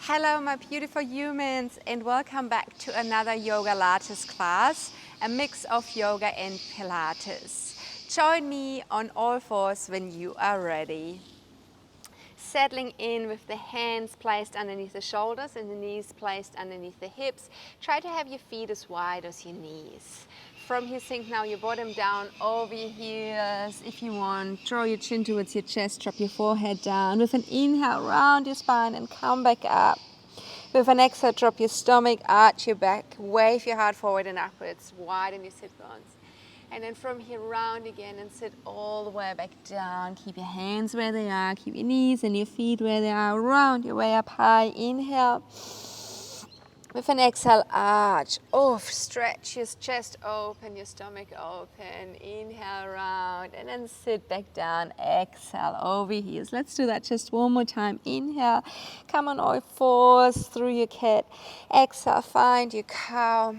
Hello my beautiful humans, and welcome back to another Yogalates class, a mix of yoga and Pilates. Join me on all fours when you are ready. Settling in with the hands placed underneath the shoulders and the knees placed underneath the hips. Try to have your feet as wide as your knees. From here, sink now your bottom down over your heels. If you want, draw your chin towards your chest, drop your forehead down. With an inhale, round your spine and come back up. With an exhale, drop your stomach, arch your back, wave your heart forward and upwards, widen your sit bones. And then from here, round again and sit all the way back down. Keep your hands where they are, keep your knees and your feet where they are. Round your way up high, inhale. With an exhale, arch, stretch your chest open, your stomach open. Inhale, round, and then sit back down. Exhale, over heels. Let's do that just one more time. Inhale, come on all fours through your cat. Exhale, find your cow.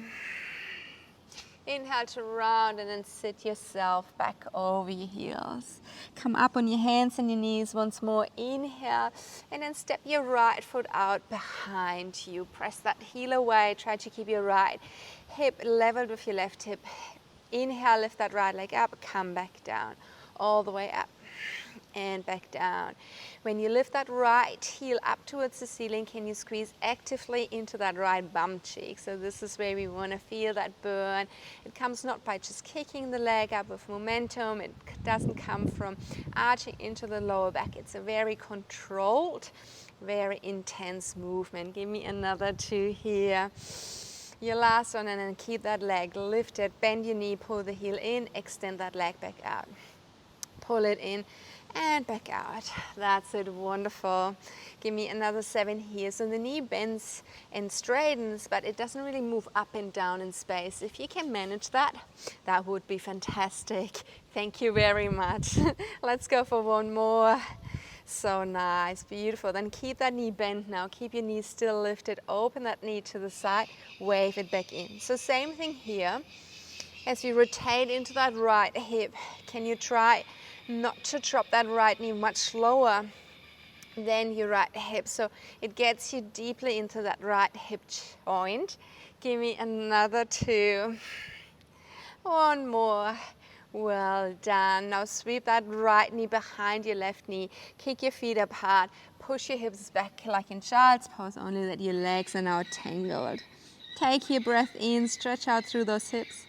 Inhale to round and then sit yourself back over your heels. Come up on your hands and your knees once more. Inhale and then step your right foot out behind you. Press that heel away. Try to keep your right hip leveled with your left hip. Inhale, lift that right leg up. Come back down. All the way up and back down. When you lift that right heel up towards the ceiling, can you squeeze actively into that right bum cheek? So this is where we want to feel that burn. It comes not by just kicking the leg up with momentum. It doesn't come from arching into the lower back. It's a very controlled, very intense movement. Give me another two here. Your last one, and then keep that leg lifted. Bend your knee, pull the heel in, extend that leg back out. Pull it in and back out. That's it, wonderful. Give me another 7 here. So the knee bends and straightens, but it doesn't really move up and down in space. If you can manage that, that would be fantastic. Thank you very much. Let's go for one more. So nice, beautiful. Then keep that knee bent now. Keep your knees still lifted. Open that knee to the side, wave it back in. So same thing here. As you rotate into that right hip, can you try not to drop that right knee much lower than your right hip, so it gets you deeply into that right hip joint. Give me another two. One more. Well done. Now sweep that right knee behind your left knee. Kick your feet apart. Push your hips back like in child's pose, only that your legs are now tangled. Take your breath in, stretch out through those hips.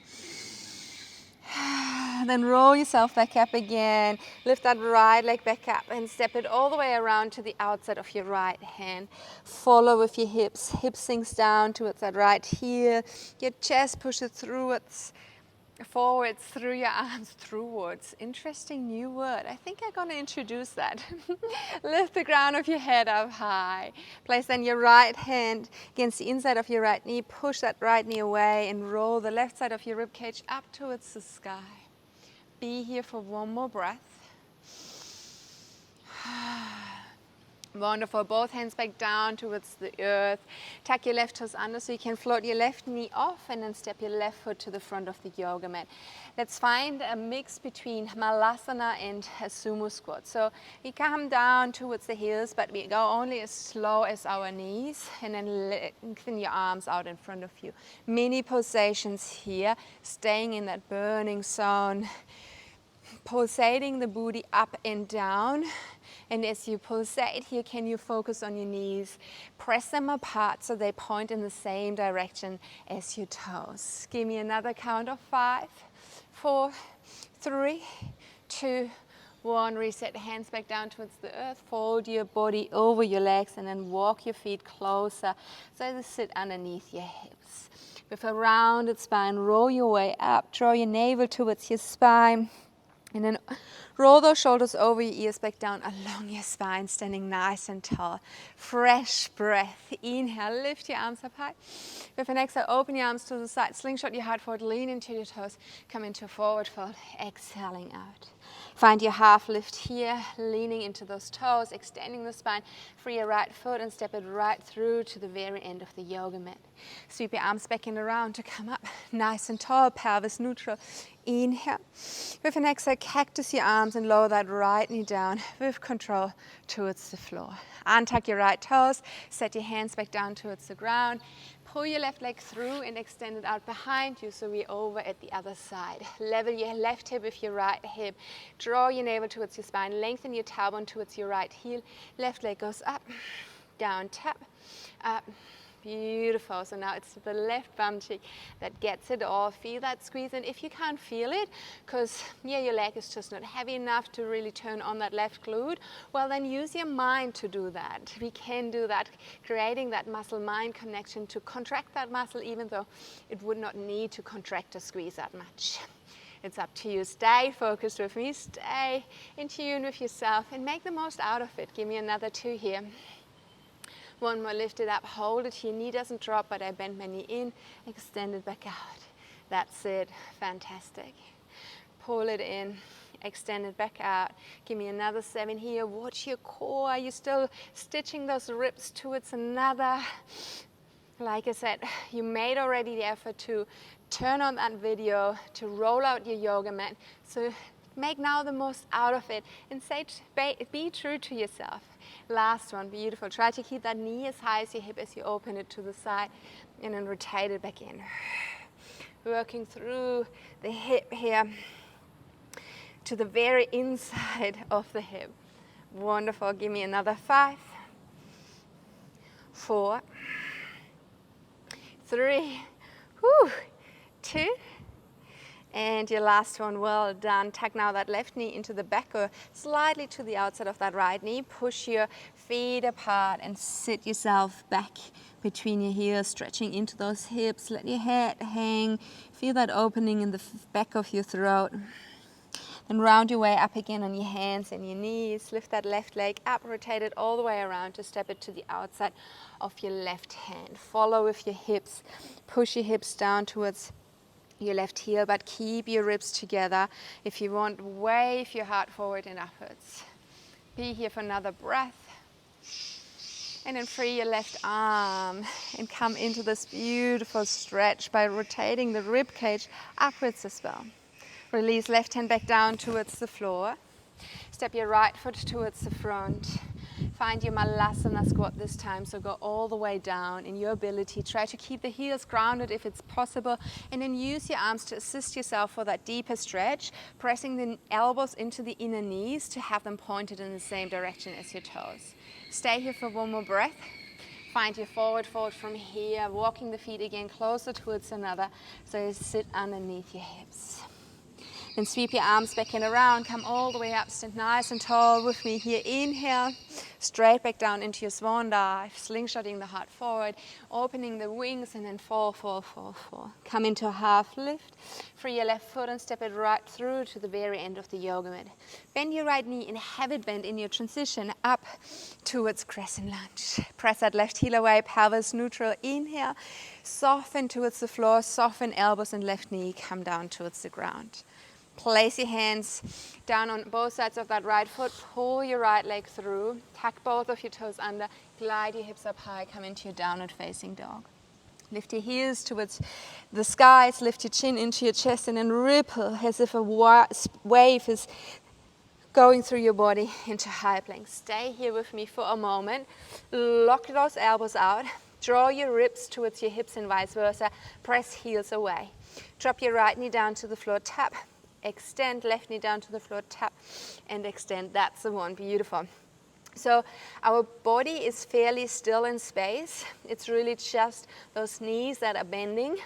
Then roll yourself back up again. Lift that right leg back up and step it all the way around to the outside of your right hand. Follow with your hips. Hip sinks down towards that right heel. Your chest pushes forwards through your arms, throughwards. Interesting new word. I think I'm going to introduce that. Lift the crown of your head up high. Place then your right hand against the inside of your right knee. Push that right knee away and roll the left side of your rib cage up towards the sky. Be here for one more breath. Wonderful. Both hands back down towards the earth. Tuck your left toes under so you can float your left knee off and then step your left foot to the front of the yoga mat. Let's find a mix between Malasana and a sumo squat. So we come down towards the heels, but we go only as slow as our knees, and then lengthen your arms out in front of you. Mini pulsations here, staying in that burning zone. Pulsating the booty up and down. And as you pulsate here, can you focus on your knees? Press them apart so they point in the same direction as your toes. Give me another count of 5, 4, 3, 2, 1. Reset, hands back down towards the earth. Fold your body over your legs and then walk your feet closer so they sit underneath your hips. With a rounded spine, roll your way up. Draw your navel towards your spine. And then roll those shoulders over your ears back down along your spine, standing nice and tall. Fresh breath. Inhale, lift your arms up high. With an exhale, open your arms to the side. Slingshot your heart forward, lean into your toes. Come into a forward fold, exhaling out. Find your half lift here, leaning into those toes, extending the spine. Free your right foot and step it right through to the very end of the yoga mat. Sweep your arms back and around to come up nice and tall, pelvis neutral. Inhale. With an exhale, cactus your arms and lower that right knee down with control towards the floor. Untuck your right toes, set your hands back down towards the ground. Pull your left leg through and extend it out behind you so we're over at the other side. Level your left hip with your right hip. Draw your navel towards your spine. Lengthen your tailbone towards your right heel. Left leg goes up, down, tap, up. Beautiful. So now it's the left bum cheek that gets it all. Feel that squeeze. And if you can't feel it, because your leg is just not heavy enough to really turn on that left glute, well, then use your mind to do that. We can do that, creating that muscle-mind connection to contract that muscle, even though it would not need to contract or squeeze that much. It's up to you. Stay focused with me. Stay in tune with yourself and make the most out of it. Give me another 2 here. One more, lift it up, hold it. Your knee doesn't drop, but I bend my knee in, extend it back out. That's it, fantastic. Pull it in, extend it back out. Give me another 7 here. Watch your core. Are you still stitching those ribs towards another? Like I said, you made already the effort to turn on that video, to roll out your yoga mat. So make now the most out of it and be true to yourself. Last one, beautiful. Try to keep that knee as high as your hip as you open it to the side and then rotate it back in. Working through the hip here to the very inside of the hip. Wonderful. Give me another 5, 4, 3, 2, and your last one. Well done. Tuck now that left knee into the back or slightly to the outside of that right knee. Push your feet apart and sit yourself back between your heels, stretching into those hips. Let your head hang. Feel that opening in the back of your throat. Then round your way up again on your hands and your knees. Lift that left leg up, rotate it all the way around to step it to the outside of your left hand. Follow with your hips. Push your hips down towards your left heel, but keep your ribs together. If you want, wave your heart forward and upwards. Be here for another breath. And then free your left arm and come into this beautiful stretch by rotating the rib cage upwards as well. Release left hand back down towards the floor. Step your right foot towards the front. Find your Malasana squat this time, so go all the way down in your ability. Try to keep the heels grounded if it's possible, and then use your arms to assist yourself for that deeper stretch, pressing the elbows into the inner knees to have them pointed in the same direction as your toes. Stay here for one more breath. Find your forward fold from here, walking the feet again closer towards another, so you sit underneath your hips. Then sweep your arms back and around, come all the way up, stand nice and tall with me here. Inhale, straight back down into your swan dive, slingshotting the heart forward, opening the wings, and then fall. Come into a half lift, free your left foot and step it right through to the very end of the yoga mat. Bend your right knee and have it bend in your transition up towards crescent lunge. Press that left heel away, pelvis neutral. Inhale, soften towards the floor, soften elbows and left knee, come down towards the ground. Place your hands down on both sides of that right foot. Pull your right leg through. Tuck both of your toes under. Glide your hips up high. Come into your downward facing dog. Lift your heels towards the skies. Lift your chin into your chest and then ripple as if a wave is going through your body into high plank. Stay here with me for a moment. Lock those elbows out. Draw your ribs towards your hips and vice versa. Press heels away. Drop your right knee down to the floor. Tap. Extend, left knee down to the floor, tap, and extend. That's the one, beautiful. So our body is fairly still in space. It's really just those knees that are bending.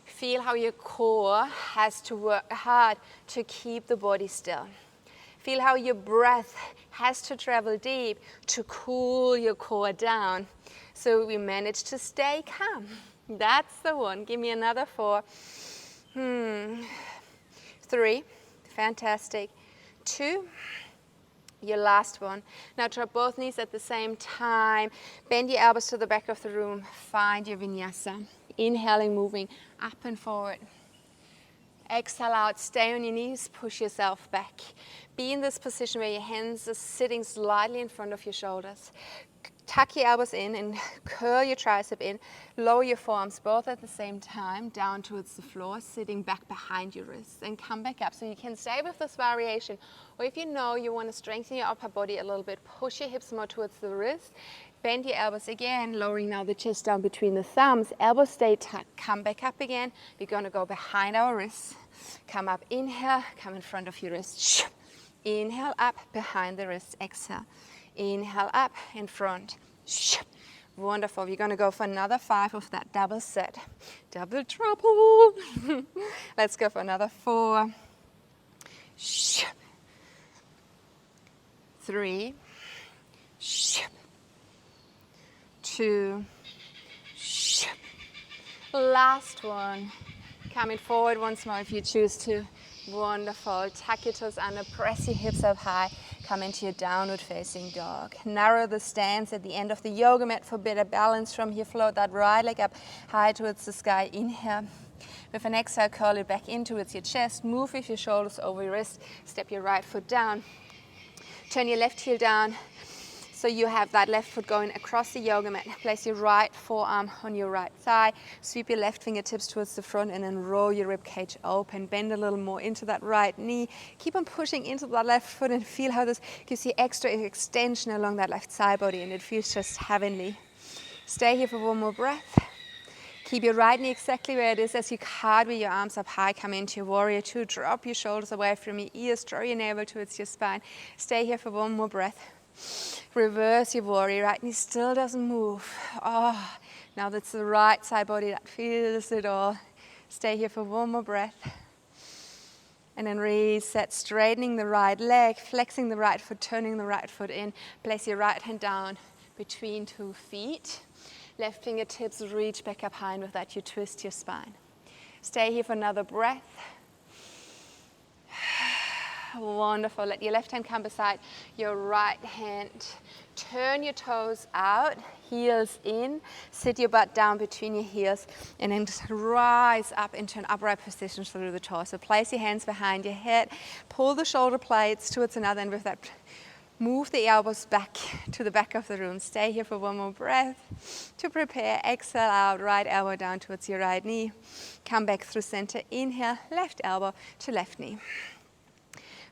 Feel how your core has to work hard to keep the body still. Feel how your breath has to travel deep to cool your core down. So we manage to stay calm. That's the one. Give me another 4. 3, fantastic. 2, your last one. Now drop both knees at the same time. Bend your elbows to the back of the room. Find your vinyasa. Inhaling, moving up and forward. Exhale out, stay on your knees, push yourself back. Be in this position where your hands are sitting slightly in front of your shoulders. Tuck your elbows in and curl your tricep in. Lower your forearms both at the same time down towards the floor, sitting back behind your wrists. And come back up. So you can stay with this variation. Or if you know you want to strengthen your upper body a little bit, push your hips more towards the wrist. Bend your elbows again, lowering now the chest down between the thumbs. Elbows stay tucked. Come back up again. We're going to go behind our wrists. Come up, inhale, come in front of your wrist. Inhale up, behind the wrist. Exhale. Inhale up, in front. Wonderful. We're going to go for another 5 of that double set. Double trouble. Let's go for another 4. 3. 2. Last one. Coming forward once more if you choose to. Wonderful. Tuck your toes under, press your hips up high. Come into your downward facing dog. Narrow the stance at the end of the yoga mat for better balance. From here, float that right leg up high towards the sky. Inhale. With an exhale, curl it back in towards your chest. Move with your shoulders over your wrist. Step your right foot down. Turn your left heel down. So you have that left foot going across the yoga mat. Place your right forearm on your right thigh. Sweep your left fingertips towards the front and then roll your rib cage open. Bend a little more into that right knee. Keep on pushing into that left foot and feel how this gives you extra extension along that left side body, and it feels just heavenly. Stay here for one more breath. Keep your right knee exactly where it is as you cartwheel your arms up high. Come into your warrior 2. Drop your shoulders away from your ears. Draw your navel towards your spine. Stay here for one more breath. Reverse your warrior. Right knee still doesn't move. Oh, now that's the right side body that feels it all. Stay here for one more breath. And then reset, straightening the right leg, flexing the right foot, turning the right foot in. Place your right hand down between 2 feet. Left fingertips reach back up high, and with that you twist your spine. Stay here for another breath. Wonderful. Let your left hand come beside your right hand. Turn your toes out, heels in. Sit your butt down between your heels and then just rise up into an upright position through the torso. Place your hands behind your head. Pull the shoulder blades towards another, and with that, move the elbows back to the back of the room. Stay here for one more breath. To prepare, exhale out, right elbow down towards your right knee. Come back through center. Inhale, left elbow to left knee.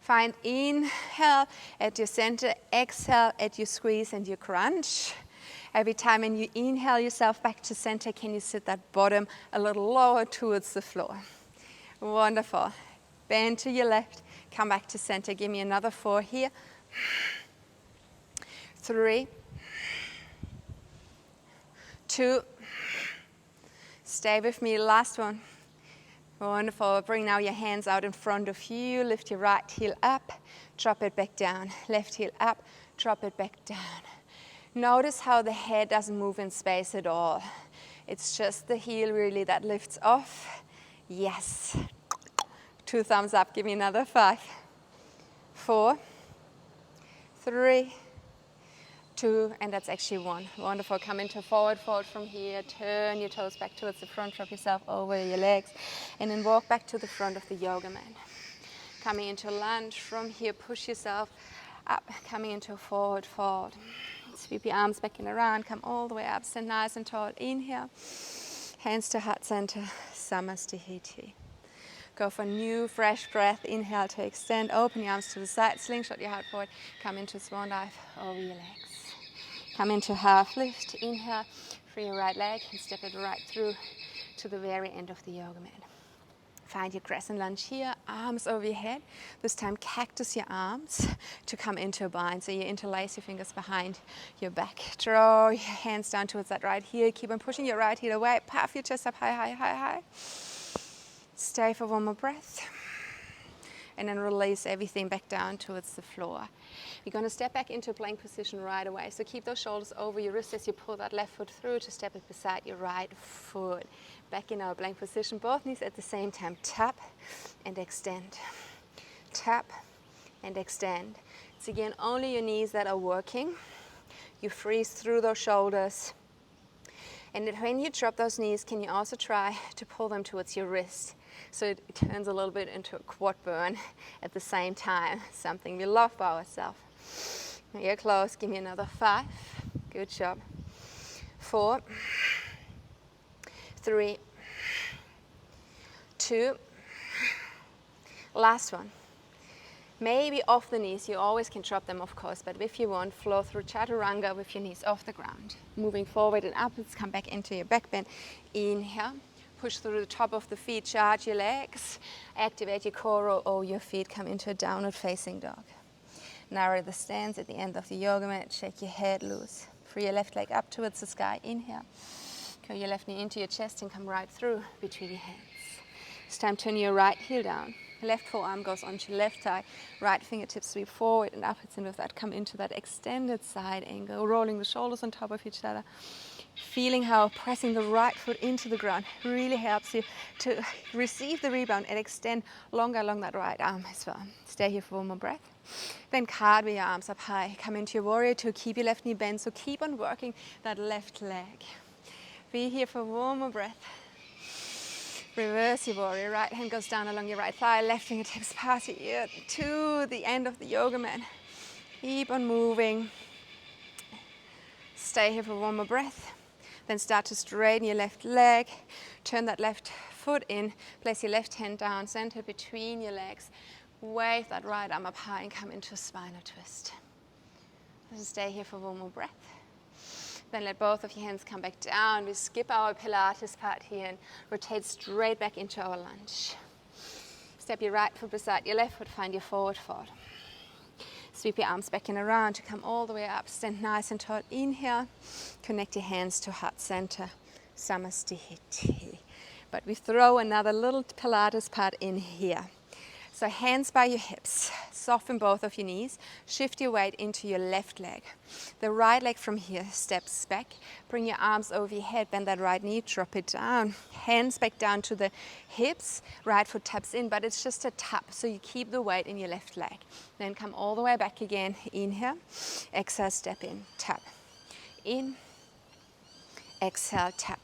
Find inhale at your center, exhale at your squeeze and your crunch. Every time when you inhale yourself back to center, can you sit that bottom a little lower towards the floor? Wonderful. Bend to your left, come back to center. Give me another 4 here. 3, 2, stay with me, last one. Wonderful. Bring now your hands out in front of you. Lift your right heel up, drop it back down. Left heel up, drop it back down. Notice how the head doesn't move in space at all. It's just the heel really that lifts off. Yes. 2 thumbs up. Give me another 5, 4, 3, 2, and that's actually 1. Wonderful. Come into forward fold from here. Turn your toes back towards the front. Drop yourself over your legs. And then walk back to the front of the yoga mat. Coming into lunge. From here, push yourself up. Coming into a forward fold. Sweep your arms back and around. Come all the way up. Stand nice and tall. Inhale. Hands to heart center. Samastihiti. Go for a new, fresh breath. Inhale to extend. Open your arms to the side. Slingshot your heart forward. Come into swan dive over your legs. Come into half lift. Inhale, free your right leg and step it right through to the very end of the yoga mat. Find your crescent lunge here, arms over your head. This time cactus your arms to come into a bind. So you interlace your fingers behind your back. Draw your hands down towards that right heel. Keep on pushing your right heel away. Puff your chest up high, high, high, high. Stay for one more breath. And then release everything back down towards the floor. You're going to step back into a plank position right away. So keep those shoulders over your wrists as you pull that left foot through to step it beside your right foot. Back in our plank position, both knees at the same time. Tap and extend. Tap and extend. It's again only your knees that are working. You freeze through those shoulders. And when you drop those knees, can you also try to pull them towards your wrist? So it turns a little bit into a quad burn at the same time. Something we love by ourselves. Now you're close. Give me another 5. Good job. 4, 3, 2, last one. Maybe off the knees, you always can drop them of course, but if you want, flow through chaturanga with your knees off the ground. Moving forward and upwards, come back into your back bend. Inhale, push through the top of the feet, charge your legs, activate your core, roll over your feet, come into a downward facing dog. Narrow the stance at the end of the yoga mat, shake your head loose. Free your left leg up towards the sky, inhale. Curl your left knee into your chest and come right through between your hands. It's time to turn your right heel down. Left forearm goes onto your left thigh, right fingertips sweep forward and upwards, and with that come into that extended side angle, rolling the shoulders on top of each other. Feeling how pressing the right foot into the ground really helps you to receive the rebound and extend longer along that right arm as well. Stay here for one more breath. Then cartwheel your arms up high. Come into your warrior two. Keep your left knee bent, so keep on working that left leg. Be here for one more breath. Reverse your warrior. Right hand goes down along your right thigh. Left fingertips pass your ear to the end of the yoga mat. Keep on moving. Stay here for one more breath. Then start to straighten your left leg. Turn that left foot in. Place your left hand down, center between your legs. Wave that right arm up high and come into a spinal twist. Just stay here for one more breath. Then let both of your hands come back down. We skip our Pilates part here and rotate straight back into our lunge. Step your right foot beside your left foot, find your forward fold. Sweep your arms back and around to come all the way up. Stand nice and tall. Inhale. Connect your hands to heart center. Samastihiti. But we throw another little Pilates part in here. So hands by your hips, soften both of your knees, shift your weight into your left leg. The right leg from here steps back, bring your arms over your head, bend that right knee, drop it down. Hands back down to the hips, right foot taps in, but it's just a tap, so you keep the weight in your left leg. Then come all the way back again, inhale, exhale, step in, tap. In, exhale, tap.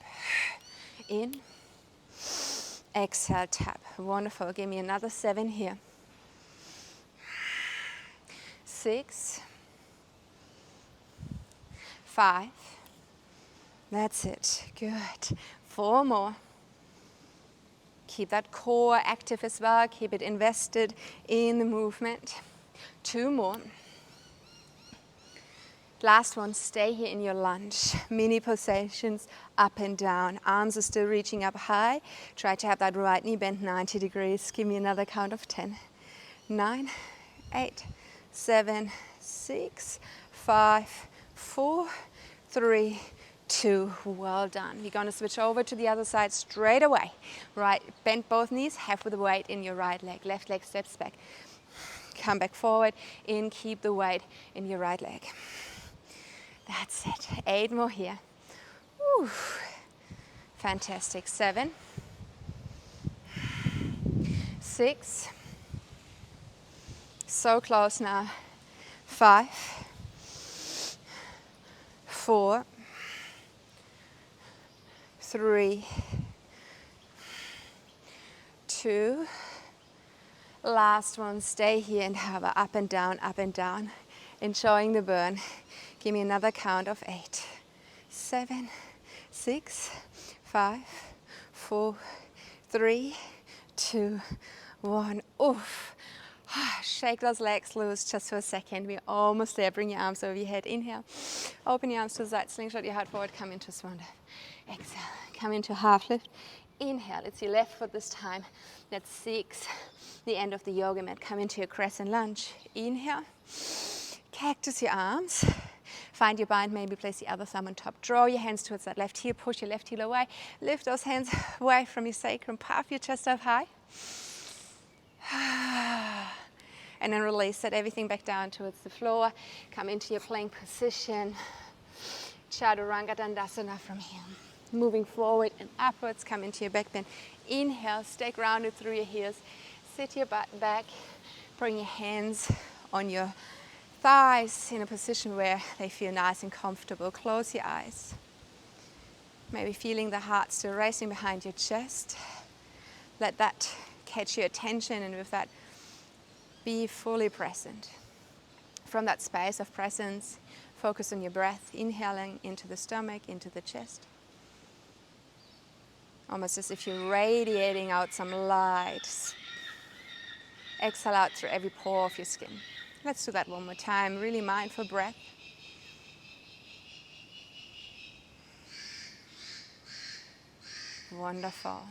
In, exhale, tap. Wonderful. Give me another 7 here. 6, 5. That's it. Good. 4 more. Keep that core active as well. Keep it invested in the movement. 2 more. Last one, stay here in your lunge. Mini pulsations up and down. Arms are still reaching up high. Try to have that right knee bent 90 degrees. Give me another count of 10. 9, 8, 7, 6, 5, 4, 3, 2. Well done. We're going to switch over to the other side straight away. Right, bend both knees, have the weight in your right leg. Left leg steps back. Come back forward. In, keep the weight in your right leg. That's it. 8 more here. Woo. Fantastic. 7, 6. So close now. 5, 4, 3, 2. Last one. Stay here and hover up and down, enjoying the burn. Give me another count of 8, 7, 6, 5, 4, 3, 2, 1. Oof. Shake those legs loose just for a second. We're almost there. Bring your arms over your head. Inhale. Open your arms to the side. Slingshot your heart forward. Come into swan dive. Exhale. Come into half lift. Inhale. It's your left foot this time. That's 6. The end of the yoga mat. Come into your crescent lunge. Inhale. Cactus your arms. Find your bind, maybe place the other thumb on top. Draw your hands towards that left heel, push your left heel away. Lift those hands away from your sacrum, puff your chest up high. And then release, set everything back down towards the floor. Come into your plank position. Chaturanga Dandasana from here. Moving forward and upwards, come into your back bend. Inhale, stay grounded through your heels. Sit your butt back, bring your hands on your thighs in a position where they feel nice and comfortable. Close your eyes. Maybe feeling the heart still racing behind your chest. Let that catch your attention, and with that, be fully present. From that space of presence, Focus on your breath, inhaling into the stomach, into the chest. Almost as if you're radiating out some light. Exhale out through every pore of your skin. Let's do that one more time. Really mindful breath. Wonderful.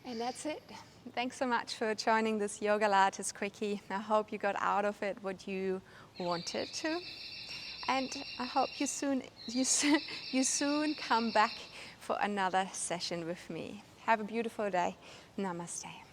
And that's it. Thanks so much for joining this Yogalates quickie. I hope you got out of it what you wanted to. And I hope you soon come back for another session with me. Have a beautiful day. Namaste.